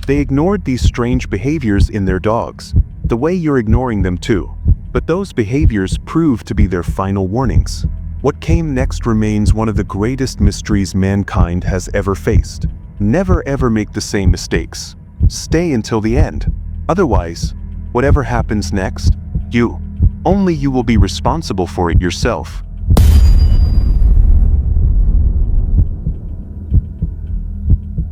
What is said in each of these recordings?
They ignored these strange behaviors in their dogs, the way you're ignoring them too. But those behaviors proved to be their final warnings. What came next remains one of the greatest mysteries mankind has ever faced. Never ever make the same mistakes. Stay until the end. Otherwise, whatever happens next, only you will be responsible for it yourself.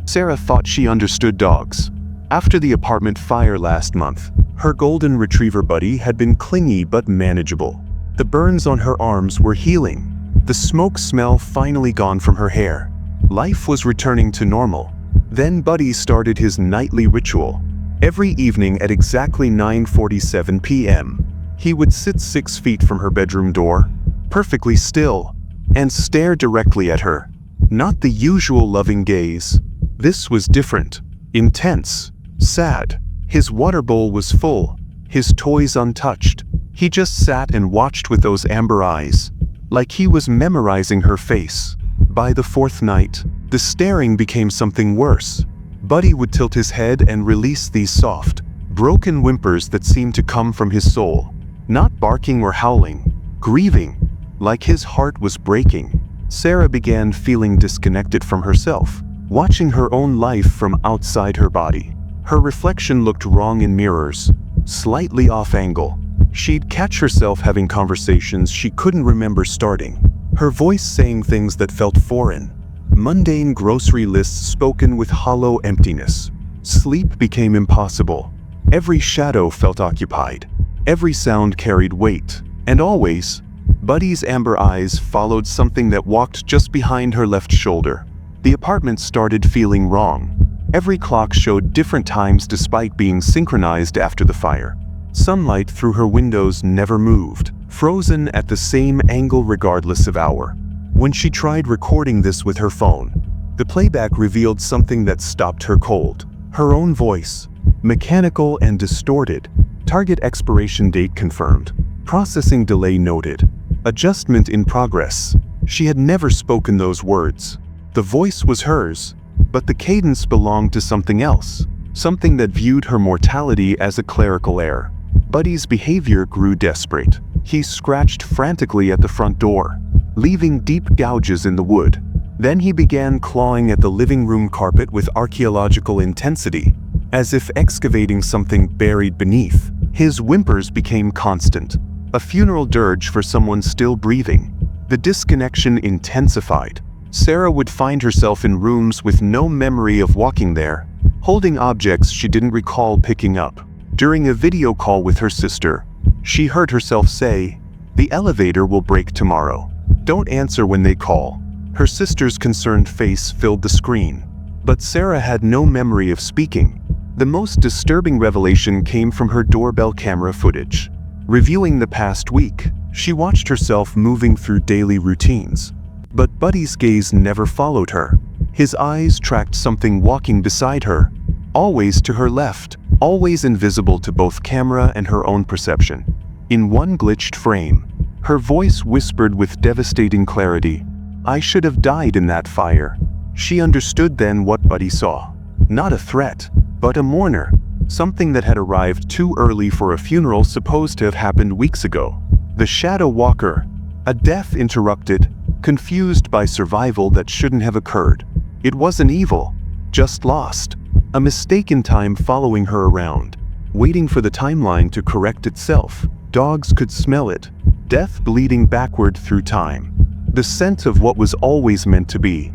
Sarah thought she understood dogs. After the apartment fire last month, her golden retriever Buddy had been clingy but manageable. The burns on her arms were healing. The smoke smell finally gone from her hair. Life was returning to normal. Then Buddy started his nightly ritual. Every evening at exactly 9:47 p.m., he would sit 6 feet from her bedroom door, perfectly still, and stare directly at her. Not the usual loving gaze. This was different, intense, sad. His water bowl was full, his toys untouched. He just sat and watched with those amber eyes, like he was memorizing her face. By the fourth night, the staring became something worse. Buddy would tilt his head and release these soft, broken whimpers that seemed to come from his soul. Not barking or howling, grieving, like his heart was breaking. Sarah began feeling disconnected from herself, watching her own life from outside her body. Her reflection looked wrong in mirrors, slightly off angle. She'd catch herself having conversations she couldn't remember starting, her voice saying things that felt foreign. Mundane grocery lists spoken with hollow emptiness. Sleep became impossible. Every shadow felt occupied. Every sound carried weight. And always, Buddy's amber eyes followed something that walked just behind her left shoulder. The apartment started feeling wrong. Every clock showed different times despite being synchronized after the fire. Sunlight through her windows never moved, frozen at the same angle regardless of hour. When she tried recording this with her phone, the playback revealed something that stopped her cold. Her own voice, mechanical and distorted. Target expiration date confirmed. Processing delay noted. Adjustment in progress. She had never spoken those words. The voice was hers, but the cadence belonged to something else, something that viewed her mortality as a clerical error. Buddy's behavior grew desperate. He scratched frantically at the front door, leaving deep gouges in the wood. Then he began clawing at the living room carpet with archaeological intensity, as if excavating something buried beneath. His whimpers became constant, a funeral dirge for someone still breathing. The disconnection intensified. Sarah would find herself in rooms with no memory of walking there, holding objects she didn't recall picking up. During a video call with her sister, she heard herself say, "The elevator will break tomorrow. Don't answer when they call." Her sister's concerned face filled the screen, but Sarah had no memory of speaking. The most disturbing revelation came from her doorbell camera footage. Reviewing the past week, she watched herself moving through daily routines. But Buddy's gaze never followed her. His eyes tracked something walking beside her, always to her left, always invisible to both camera and her own perception. In one glitched frame, her voice whispered with devastating clarity, "I should have died in that fire." She understood then what Buddy saw. Not a threat, but a mourner. Something that had arrived too early for a funeral supposed to have happened weeks ago. The Shadow Walker, a death interrupted, confused by survival that shouldn't have occurred. It wasn't evil, just lost. A mistake in time following her around, waiting for the timeline to correct itself. Dogs could smell it, death bleeding backward through time. The scent of what was always meant to be.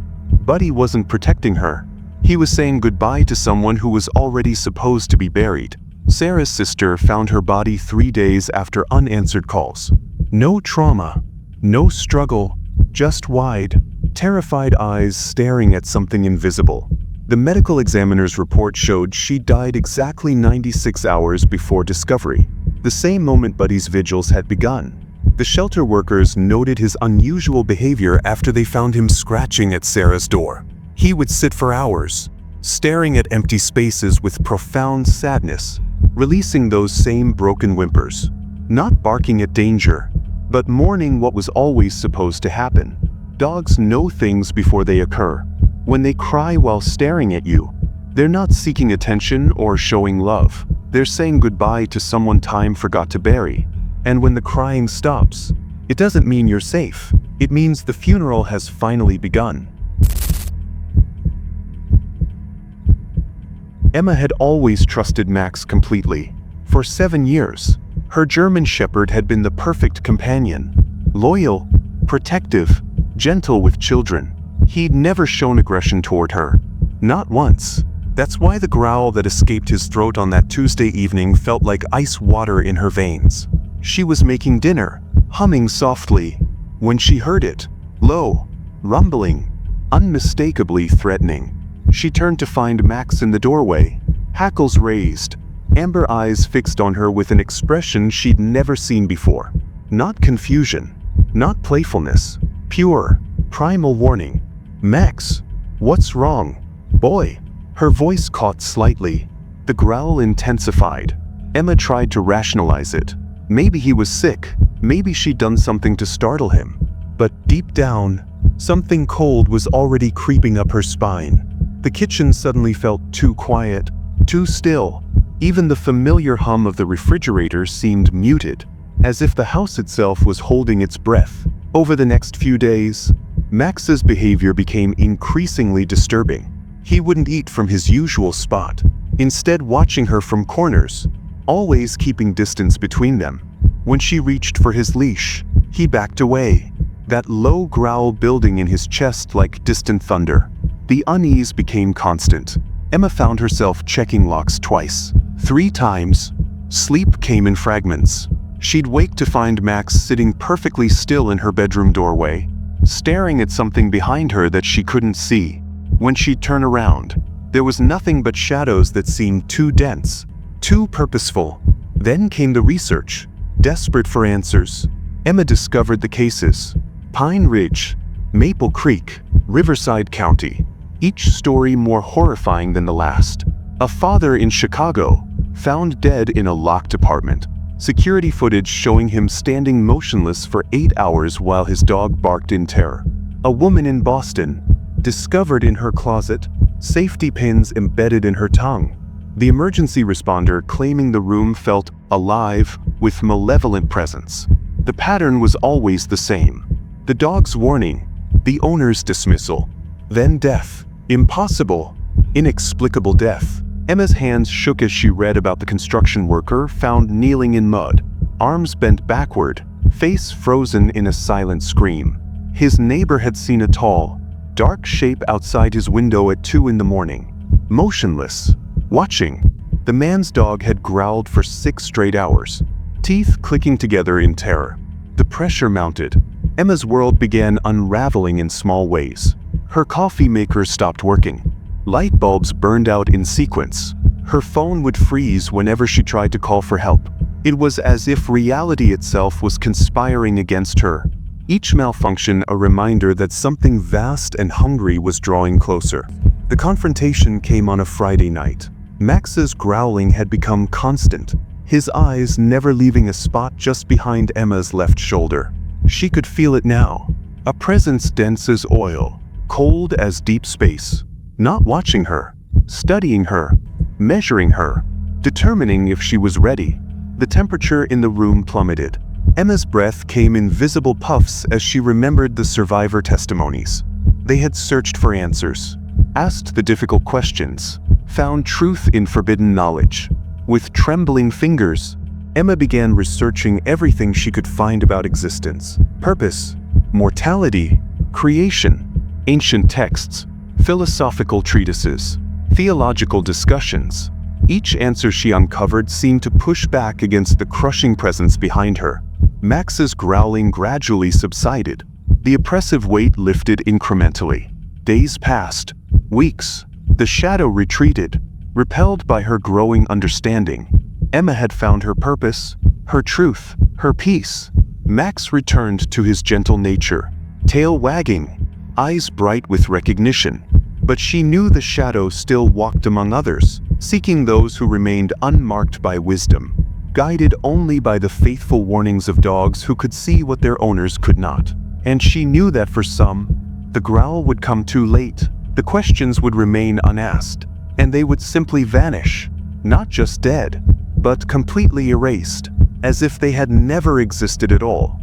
Buddy wasn't protecting her. He was saying goodbye to someone who was already supposed to be buried. Sarah's sister found her body 3 days after unanswered calls. No trauma, no struggle, just wide, terrified eyes staring at something invisible. The medical examiner's report showed she died exactly 96 hours before discovery, the same moment Buddy's vigils had begun. The shelter workers noted his unusual behavior after they found him scratching at Sarah's door. He would sit for hours, staring at empty spaces with profound sadness, releasing those same broken whimpers, not barking at danger, but mourning what was always supposed to happen. Dogs know things before they occur. When they cry while staring at you, They're not seeking attention or showing love. They're saying goodbye to someone time forgot to bury. And when the crying stops, it doesn't mean you're safe. It means the funeral has finally begun. Emma had always trusted Max completely. For 7 years, her German Shepherd had been the perfect companion. Loyal, protective, gentle with children. He'd never shown aggression toward her. Not once. That's why the growl that escaped his throat on that Tuesday evening felt like ice water in her veins. She was making dinner, humming softly, when she heard it. Low, rumbling, unmistakably threatening. She turned to find Max in the doorway, hackles raised, amber eyes fixed on her with an expression she'd never seen before. Not confusion, not playfulness, pure, primal warning. "Max, what's wrong, boy?" Her voice caught slightly. The growl intensified. Emma tried to rationalize it. Maybe he was sick, maybe she'd done something to startle him. But deep down, something cold was already creeping up her spine. The kitchen suddenly felt too quiet, too still. Even the familiar hum of the refrigerator seemed muted, as if the house itself was holding its breath. Over the next few days, Max's behavior became increasingly disturbing. He wouldn't eat from his usual spot, instead watching her from corners, always keeping distance between them. When she reached for his leash, he backed away, that low growl building in his chest like distant thunder. The unease became constant. Emma found herself checking locks twice, 3 times. Sleep came in fragments. She'd wake to find Max sitting perfectly still in her bedroom doorway, staring at something behind her that she couldn't see. When she'd turn around, there was nothing but shadows that seemed too dense, too purposeful. Then came the research. Desperate for answers, Emma discovered the cases. Pine Ridge, Maple Creek, Riverside County. Each story more horrifying than the last. A father in Chicago, found dead in a locked apartment. Security footage showing him standing motionless for 8 hours while his dog barked in terror. A woman in Boston, discovered in her closet, safety pins embedded in her tongue. The emergency responder claiming the room felt alive with malevolent presence. The pattern was always the same. The dog's warning, the owner's dismissal, then death. Impossible, inexplicable death. Emma's hands shook as she read about the construction worker found kneeling in mud, arms bent backward, face frozen in a silent scream. His neighbor had seen a tall, dark shape outside his window at 2 in the morning. Motionless, watching. The man's dog had growled for 6 straight hours, teeth clicking together in terror. The pressure mounted. Emma's world began unraveling in small ways. Her coffee maker stopped working. Light bulbs burned out in sequence. Her phone would freeze whenever she tried to call for help. It was as if reality itself was conspiring against her. Each malfunction a reminder that something vast and hungry was drawing closer. The confrontation came on a Friday night. Max's growling had become constant, his eyes never leaving a spot just behind Emma's left shoulder. She could feel it now. A presence dense as oil, cold as deep space. Not watching her, studying her, measuring her, determining if she was ready. The temperature in the room plummeted. Emma's breath came in visible puffs as she remembered the survivor testimonies. They had searched for answers, asked the difficult questions, found truth in forbidden knowledge. With trembling fingers, Emma began researching everything she could find about existence, purpose, mortality, creation, ancient texts, philosophical treatises, theological discussions. Each answer she uncovered seemed to push back against the crushing presence behind her. Max's growling gradually subsided. The oppressive weight lifted incrementally. Days passed, weeks. The shadow retreated, repelled by her growing understanding. Emma had found her purpose, her truth, her peace. Max returned to his gentle nature, tail wagging, eyes bright with recognition. But she knew the shadow still walked among others, seeking those who remained unmarked by wisdom, guided only by the faithful warnings of dogs who could see what their owners could not. And she knew that for some, the growl would come too late. The questions would remain unasked. and they would simply vanish, not just dead, but completely erased, as if they had never existed at all.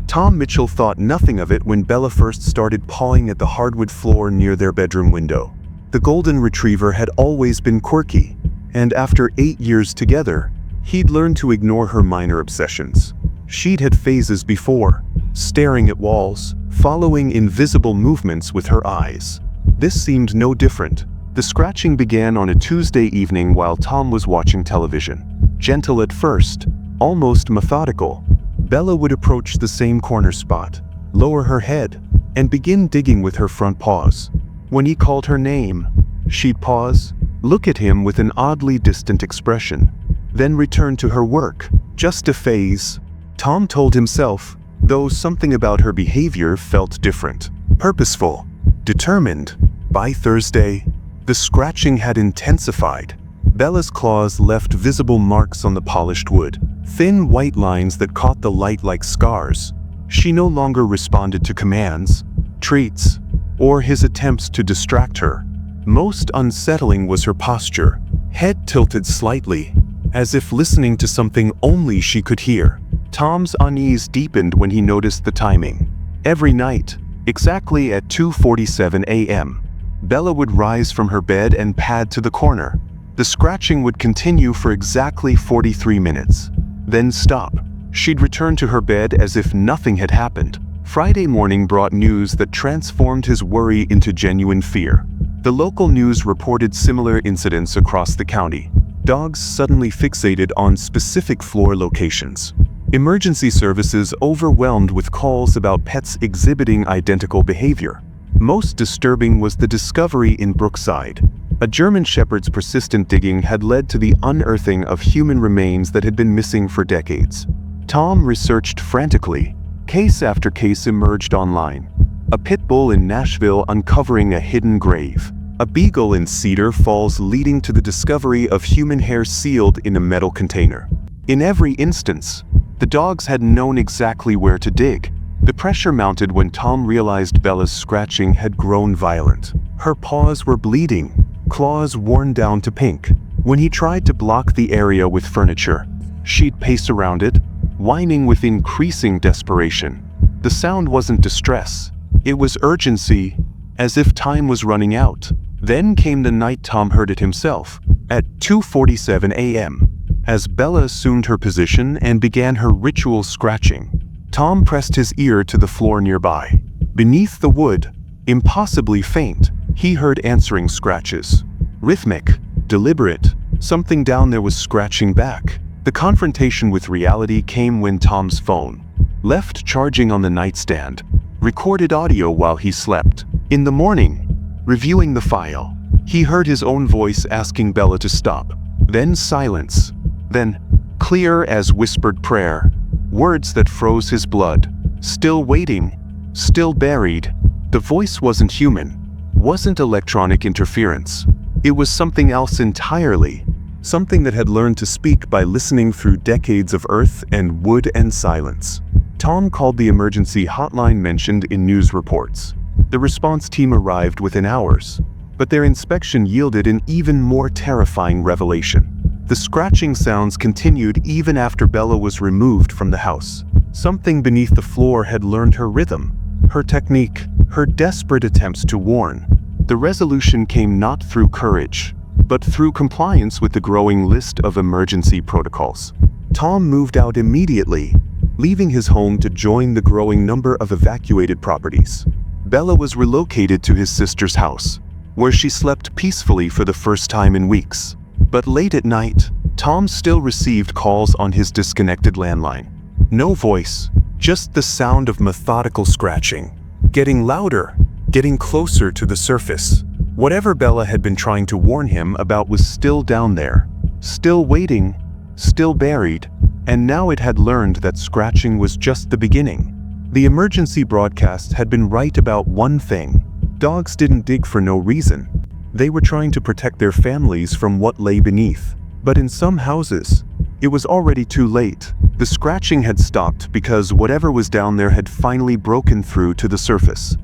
Tom Mitchell thought nothing of it when Bella first started pawing at the hardwood floor near their bedroom window. The golden retriever had always been quirky, and after 8 years together, he'd learned to ignore her minor obsessions. She'd had phases before, staring at walls, following invisible movements with her eyes. This seemed no different. The scratching began on a Tuesday evening while Tom was watching television. Gentle at first, almost methodical, Bella would approach the same corner spot, lower her head, and begin digging with her front paws. When he called her name, she'd pause, look at him with an oddly distant expression, then return to her work. Just a phase, Tom told himself, though something about her behavior felt different. Purposeful, determined. By Thursday, the scratching had intensified. Bella's claws left visible marks on the polished wood, thin white lines that caught the light like scars. She no longer responded to commands, treats, or his attempts to distract her. Most unsettling was her posture, head tilted slightly, as if listening to something only she could hear. Tom's unease deepened when he noticed the timing. Every night, exactly at 2:47 a.m., Bella would rise from her bed and pad to the corner. The scratching would continue for exactly 43 minutes, then stop. She'd return to her bed as if nothing had happened. Friday morning brought news that transformed his worry into genuine fear. The local news reported similar incidents across the county. Dogs suddenly fixated on specific floor locations. Emergency services overwhelmed with calls about pets exhibiting identical behavior. Most disturbing was the discovery in Brookside. A German Shepherd's persistent digging had led to the unearthing of human remains that had been missing for decades. Tom researched frantically. Case after case emerged online. A pit bull in Nashville uncovering a hidden grave. A beagle in Cedar Falls leading to the discovery of human hair sealed in a metal container. In every instance, the dogs had known exactly where to dig. The pressure mounted when Tom realized Bella's scratching had grown violent. Her paws were bleeding, claws worn down to pink. When he tried to block the area with furniture, she'd pace around it, whining with increasing desperation. The sound wasn't distress, it was urgency, as if time was running out. Then came the night Tom heard it himself, at 2:47 a.m. As Bella assumed her position and began her ritual scratching, Tom pressed his ear to the floor nearby. Beneath the wood, impossibly faint, he heard answering scratches. Rhythmic, deliberate, something down there was scratching back. The confrontation with reality came when Tom's phone, left charging on the nightstand, recorded audio while he slept. In the morning, reviewing the file, he heard his own voice asking Bella to stop. Then silence. Then, clear as whispered prayer, words that froze his blood. Still waiting, still buried. The voice wasn't human, wasn't electronic interference. It was something else entirely. Something that had learned to speak by listening through decades of earth and wood and silence. Tom called the emergency hotline mentioned in news reports. The response team arrived within hours, but their inspection yielded an even more terrifying revelation. The scratching sounds continued even after Bella was removed from the house. Something beneath the floor had learned her rhythm, her technique, her desperate attempts to warn. The resolution came not through courage, but through compliance with the growing list of emergency protocols. Tom moved out immediately, leaving his home to join the growing number of evacuated properties. Bella was relocated to his sister's house, where she slept peacefully for the first time in weeks. But late at night, Tom still received calls on his disconnected landline. No voice, just the sound of methodical scratching, getting louder, getting closer to the surface. Whatever Bella had been trying to warn him about was still down there, still waiting, still buried, and now it had learned that scratching was just the beginning. The emergency broadcast had been right about one thing. Dogs didn't dig for no reason. They were trying to protect their families from what lay beneath. But in some houses, it was already too late. The scratching had stopped because whatever was down there had finally broken through to the surface.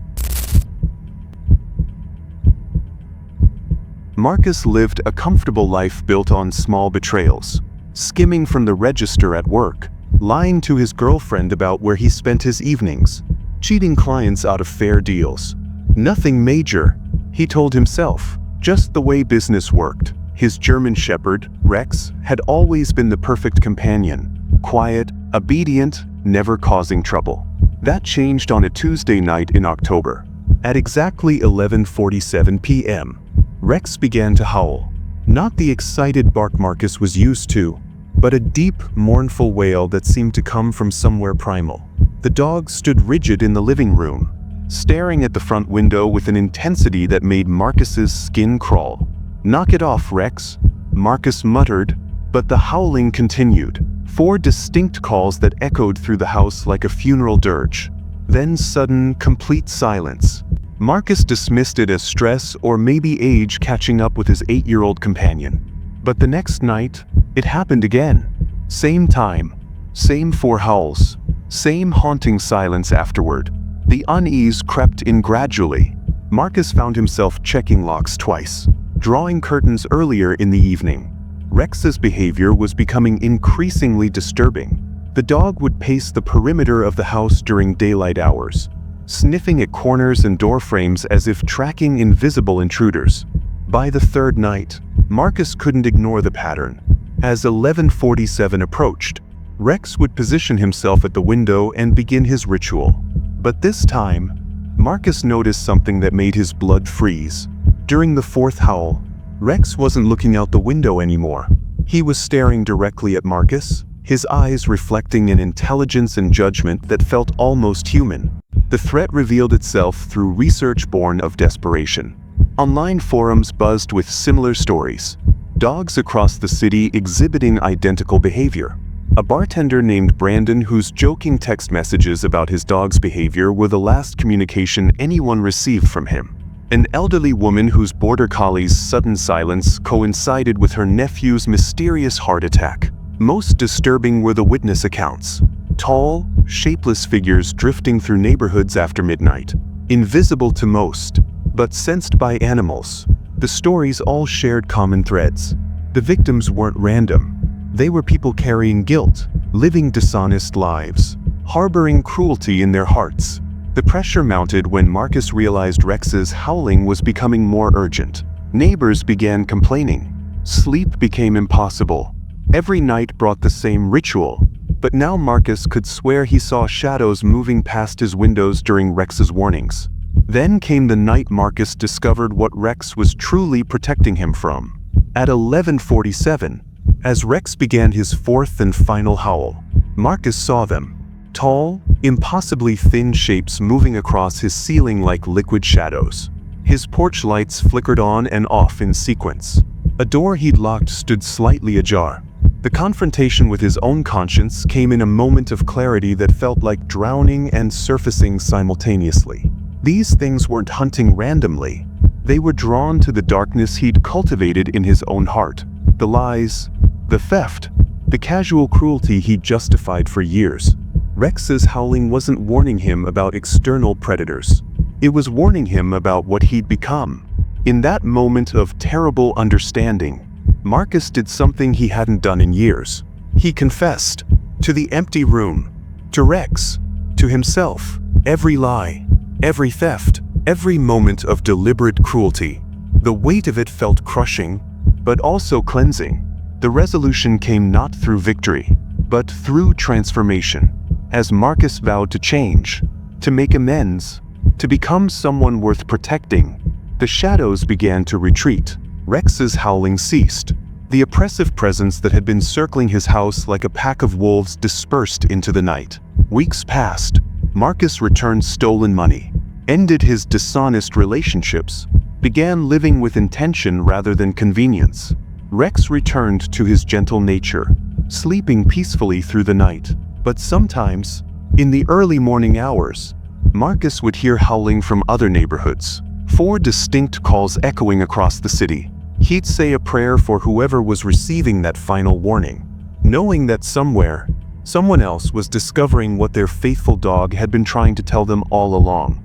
Marcus lived a comfortable life built on small betrayals, skimming from the register at work, lying to his girlfriend about where he spent his evenings, cheating clients out of fair deals. Nothing major, he told himself, just the way business worked. His German Shepherd, Rex, had always been the perfect companion, quiet, obedient, never causing trouble. That changed on a Tuesday night in October. At exactly 11:47 p.m., Rex began to howl. Not the excited bark Marcus was used to, but a deep, mournful wail that seemed to come from somewhere primal. The dog stood rigid in the living room, staring at the front window with an intensity that made Marcus's skin crawl. "Knock it off, Rex," Marcus muttered, but the howling continued. 4 distinct calls that echoed through the house like a funeral dirge. Then sudden, complete silence. Marcus dismissed it as stress or maybe age catching up with his 8-year-old companion. But the next night, it happened again. Same time, same 4 howls, same haunting silence afterward. The unease crept in gradually. Marcus found himself checking locks twice, drawing curtains earlier in the evening. Rex's behavior was becoming increasingly disturbing. The dog would pace the perimeter of the house during daylight hours, sniffing at corners and door frames as if tracking invisible intruders. By the 3rd night, Marcus couldn't ignore the pattern. As 11:47 approached, Rex would position himself at the window and begin his ritual. But this time, Marcus noticed something that made his blood freeze. During the 4th howl, Rex wasn't looking out the window anymore. He was staring directly at Marcus, his eyes reflecting an intelligence and judgment that felt almost human. The threat revealed itself through research born of desperation. Online forums buzzed with similar stories. Dogs across the city exhibiting identical behavior. A bartender named Brandon, whose joking text messages about his dog's behavior were the last communication anyone received from him. An elderly woman whose border collie's sudden silence coincided with her nephew's mysterious heart attack. Most disturbing were the witness accounts. Tall, shapeless figures drifting through neighborhoods after midnight. Invisible to most, but sensed by animals. The stories all shared common threads. The victims weren't random. They were people carrying guilt, living dishonest lives, harboring cruelty in their hearts. The pressure mounted when Marcus realized Rex's howling was becoming more urgent. Neighbors began complaining. Sleep became impossible. Every night brought the same ritual, but now Marcus could swear he saw shadows moving past his windows during Rex's warnings. Then came the night Marcus discovered what Rex was truly protecting him from. At 11:47, as Rex began his 4th and final howl, Marcus saw them. Tall, impossibly thin shapes moving across his ceiling like liquid shadows. His porch lights flickered on and off in sequence. A door he'd locked stood slightly ajar. The confrontation with his own conscience came in a moment of clarity that felt like drowning and surfacing simultaneously. These things weren't hunting randomly. They were drawn to the darkness he'd cultivated in his own heart. The lies, the theft, the casual cruelty he'd justified for years. Rex's howling wasn't warning him about external predators. It was warning him about what he'd become. In that moment of terrible understanding, Marcus did something he hadn't done in years. He confessed. To the empty room. To Rex. To himself. Every lie. Every theft. Every moment of deliberate cruelty. The weight of it felt crushing, but also cleansing. The resolution came not through victory, but through transformation. As Marcus vowed to change, to make amends, to become someone worth protecting, the shadows began to retreat. Rex's howling ceased. The oppressive presence that had been circling his house like a pack of wolves dispersed into the night. Weeks passed. Marcus returned stolen money, ended his dishonest relationships, began living with intention rather than convenience. Rex returned to his gentle nature, sleeping peacefully through the night. But sometimes, in the early morning hours, Marcus would hear howling from other neighborhoods. 4 distinct calls echoing across the city. He'd say a prayer for whoever was receiving that final warning, knowing that somewhere, someone else was discovering what their faithful dog had been trying to tell them all along.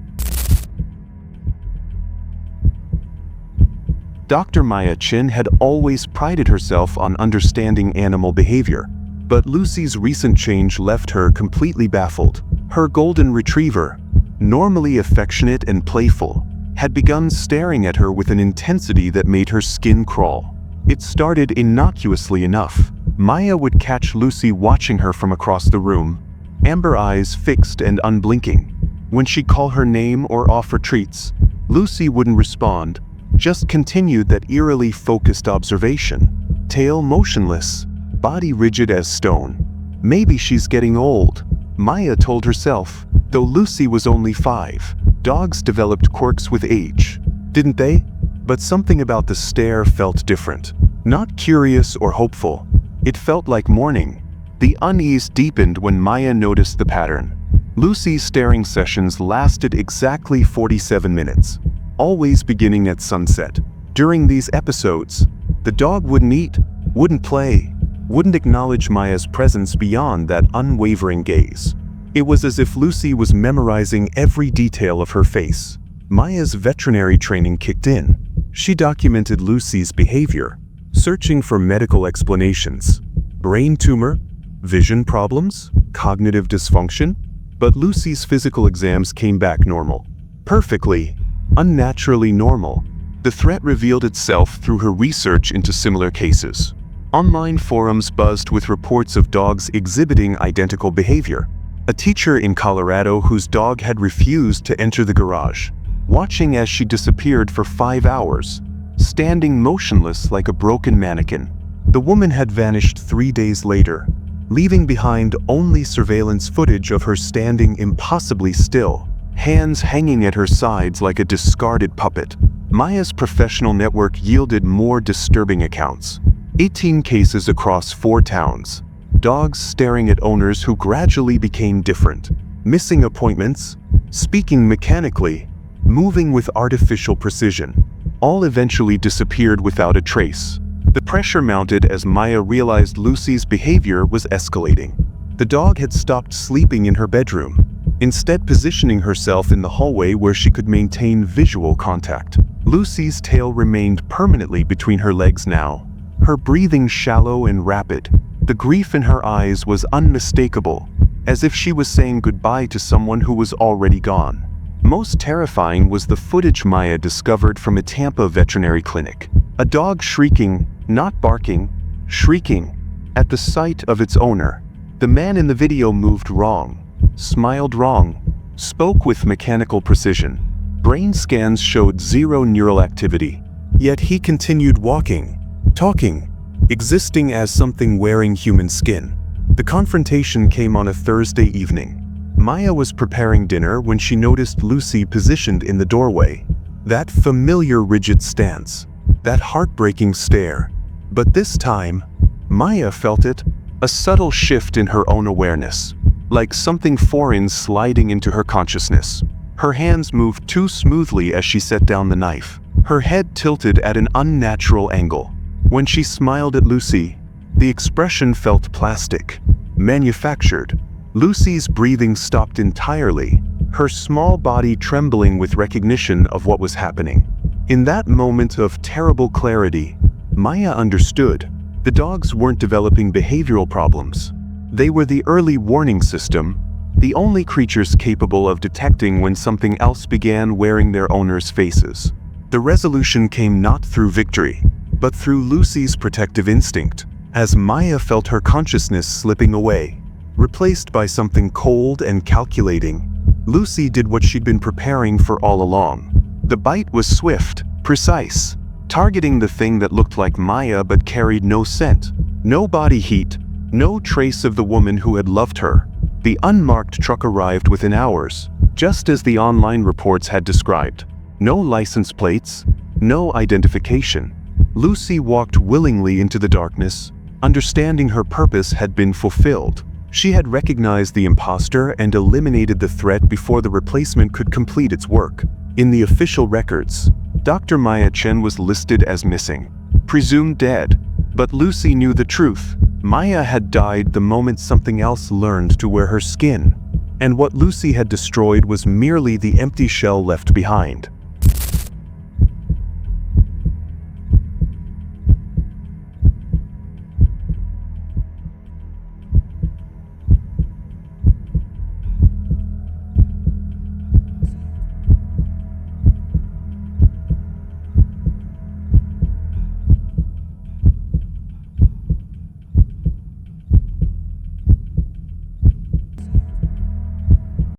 Dr. Maya Chin had always prided herself on understanding animal behavior, but Lucy's recent change left her completely baffled. Her golden retriever, normally affectionate and playful, had begun staring at her with an intensity that made her skin crawl. It started innocuously enough. Maya would catch Lucy watching her from across the room, amber eyes fixed and unblinking. When she'd call her name or offer treats, Lucy wouldn't respond, just continued that eerily focused observation. Tail motionless, body rigid as stone. Maybe she's getting old, Maya told herself, though Lucy was only 5. Dogs developed quirks with age, didn't they? But something about the stare felt different. Not curious or hopeful. It felt like mourning. The unease deepened when Maya noticed the pattern. Lucy's staring sessions lasted exactly 47 minutes, always beginning at sunset. During these episodes, the dog wouldn't eat, wouldn't play, wouldn't acknowledge Maya's presence beyond that unwavering gaze. It was as if Lucy was memorizing every detail of her face. Maya's veterinary training kicked in. She documented Lucy's behavior, searching for medical explanations. Brain tumor, vision problems, cognitive dysfunction. But Lucy's physical exams came back normal. Perfectly, unnaturally normal. The threat revealed itself through her research into similar cases. Online forums buzzed with reports of dogs exhibiting identical behavior. A teacher in Colorado whose dog had refused to enter the garage, watching as she disappeared for 5 hours, standing motionless like a broken mannequin. The woman had vanished 3 days later, leaving behind only surveillance footage of her standing impossibly still, hands hanging at her sides like a discarded puppet. Maya's professional network yielded more disturbing accounts. 18 cases across 4 towns. Dogs staring at owners who gradually became different, missing appointments, speaking mechanically, moving with artificial precision. All eventually disappeared without a trace. The pressure mounted as Maya realized Lucy's behavior was escalating. The dog had stopped sleeping in her bedroom, instead positioning herself in the hallway where she could maintain visual contact. Lucy's tail remained permanently between her legs now, her breathing shallow and rapid. The grief in her eyes was unmistakable, as if she was saying goodbye to someone who was already gone. Most terrifying was the footage Maya discovered from a Tampa veterinary clinic. A dog shrieking, not barking, shrieking, at the sight of its owner. The man in the video moved wrong, smiled wrong, spoke with mechanical precision. Brain scans showed zero neural activity. Yet he continued walking, talking, existing as something wearing human skin. The confrontation came on a Thursday evening. Maya was preparing dinner when she noticed Lucy positioned in the doorway. That familiar rigid stance, that heartbreaking stare. But this time, Maya felt it, a subtle shift in her own awareness, like something foreign sliding into her consciousness. Her hands moved too smoothly as she set down the knife, her head tilted at an unnatural angle. When she smiled at Lucy, the expression felt plastic, manufactured. Lucy's breathing stopped entirely, her small body trembling with recognition of what was happening. In that moment of terrible clarity, Maya understood. The dogs weren't developing behavioral problems. They were the early warning system, the only creatures capable of detecting when something else began wearing their owners' faces. The resolution came not through victory, but through Lucy's protective instinct. As Maya felt her consciousness slipping away, replaced by something cold and calculating, Lucy did what she'd been preparing for all along. The bite was swift, precise, targeting the thing that looked like Maya but carried no scent, no body heat, no trace of the woman who had loved her. The unmarked truck arrived within hours, just as the online reports had described. No license plates, no identification. Lucy walked willingly into the darkness, understanding her purpose had been fulfilled. She had recognized the impostor and eliminated the threat before the replacement could complete its work. In the official records, Dr. Maya Chen was listed as missing, presumed dead. But Lucy knew the truth. Maya had died the moment something else learned to wear her skin. And what Lucy had destroyed was merely the empty shell left behind.